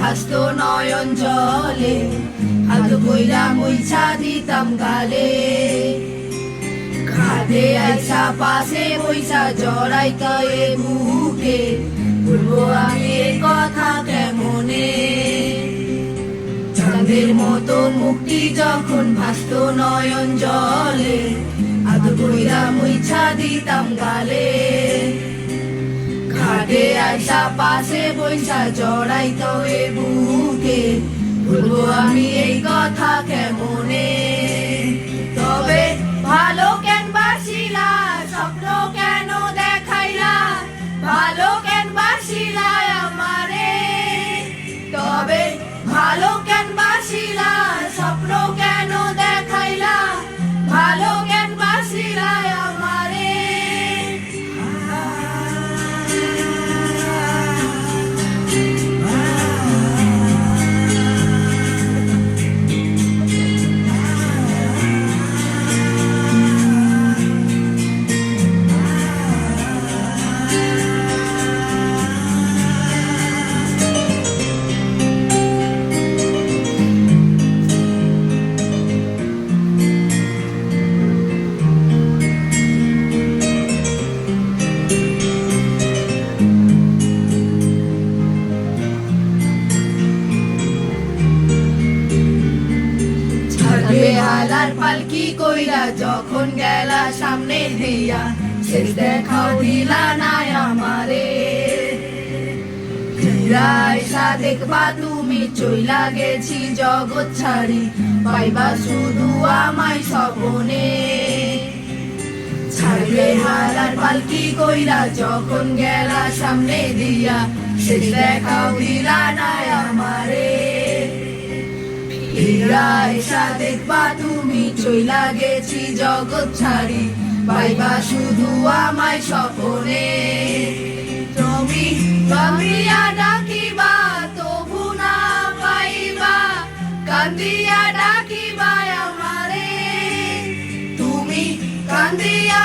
ভাসতো নয়ন জলে, হাত কইরা মুইছা দিতাম গালে। ঘাটে আইসা পাশে বইসা জড়াইত এ বুকে, বলবো আমি এ কথা কেমনে। চাঁদের মতো মুক্তি যখন ভাসতো নয়ন জলে, হাত কইরা মুইছা দিতাম গালে। ঘাটে আইসা পাশে বইসা জড়াইত এ বুকে, বলবো আমি এই কথা কেমনে। তবে ভালো কেন বাসিলা, স্বপ্ন কেন দেখাইলা, ভালো কেন বাসিলা আমারে। তবে ভালো কেন বাসিলা, স্বপ্ন কেন দেখাইলা, ভালো কেন বাসিলা আমারে। বেহালার পালকি কইরা যখন গেলা সামনে দিয়া, শেষ দেখাও দিলা না আমারে। আইসা দেখবা তুমি চইলা গেছি জগৎ ছাড়ি, পাইবা শুধু আমায় স্বপনে। ছাড়বে হালার পালকি কইরা যখন গেলা সামনে দিয়া, শেষ দেখাও দিলা না আমারে। আইসা দেখবা তুমি চইলা গেছি জগৎ ছাড়ি, পাইবা শুধু আমায় স্বপনে। তুমি কান্দিয়া ডাকিবা তবু না পাইবা, কান্দিয়া ডাকিবা আমারে। তুমি কান্দিয়া